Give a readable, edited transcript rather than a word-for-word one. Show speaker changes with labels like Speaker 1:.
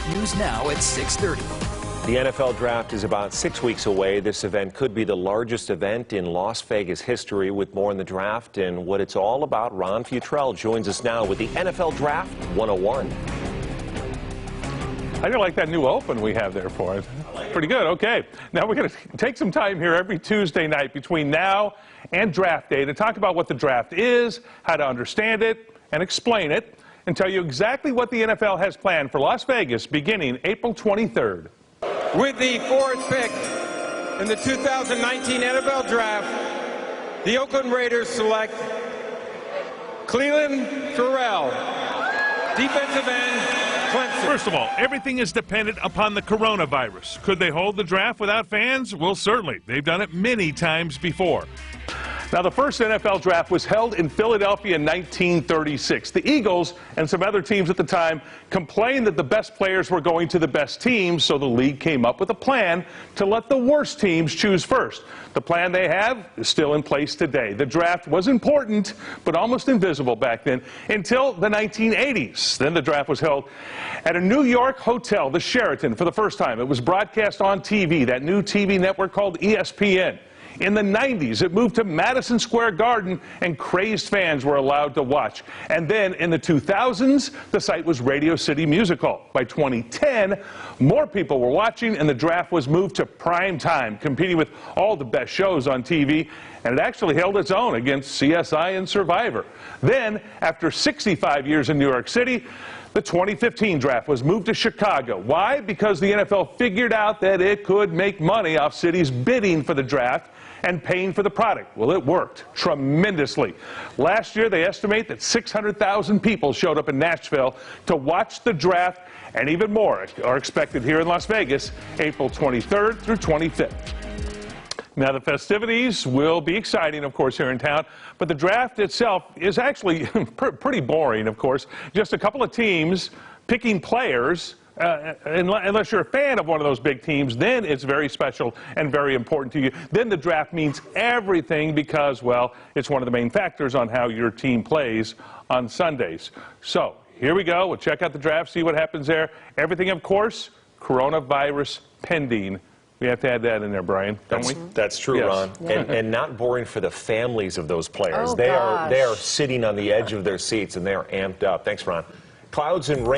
Speaker 1: News Now at 6:30.
Speaker 2: The NFL Draft is about 6 weeks away. This event could be the largest event in Las Vegas history. With more on the draft and what it's all about, Ron Futrell joins us now with the NFL Draft 101.
Speaker 3: I like that new open we have there for it. Pretty good. Okay. Now we're going to take some time here every Tuesday night between now and draft day to talk about what the draft is, how to understand it, and explain it, and tell you exactly what the NFL has planned for Las Vegas beginning April 23rd.
Speaker 4: With the fourth pick in the 2019 NFL Draft, the Oakland Raiders select Clelin Ferrell, defensive end, Clemson.
Speaker 3: First of all, everything is dependent upon the coronavirus. Could they hold the draft without fans? Well, certainly. They've done it many times before. Now, the first NFL draft was held in Philadelphia in 1936. The Eagles and some other teams at the time complained that the best players were going to the best teams, so the league came up with a plan to let the worst teams choose first. The plan they have is still in place today. The draft was important, but almost invisible back then, until the 1980s. Then the draft was held at a New York hotel, the Sheraton, for the first time. It was broadcast on TV, that new TV network called ESPN. In the 90s, it moved to Madison Square Garden, and crazed fans were allowed to watch. And then in the 2000s, the site was Radio City Music Hall. By 2010, more people were watching, and the draft was moved to prime time, competing with all the best shows on TV. And it actually held its own against CSI and Survivor. Then, after 65 years in New York City, the 2015 draft was moved to Chicago. Why? Because the NFL figured out that it could make money off cities bidding for the draft and paying for the product. Well, it worked tremendously. Last year, they estimate that 600,000 people showed up in Nashville to watch the draft, and even more are expected here in Las Vegas, April 23rd through 25th. Now, the festivities will be exciting, of course, here in town, but the draft itself is actually pretty boring, of course. Just a couple of teams picking players. Unless you're a fan of one of those big teams, then it's very special and very important to you. Then the draft means everything because, well, it's one of the main factors on how your team plays on Sundays. So here we go. We'll check out the draft, see what happens there. Everything, of course, coronavirus pending. We have to add that in there, Brian, don't we?
Speaker 2: That's true, yes. Ron.
Speaker 3: Yeah.
Speaker 2: And not boring for the families of those players.
Speaker 5: Oh,
Speaker 2: they are sitting on the edge of their seats, and they are amped up. Thanks, Ron. Clouds and rain.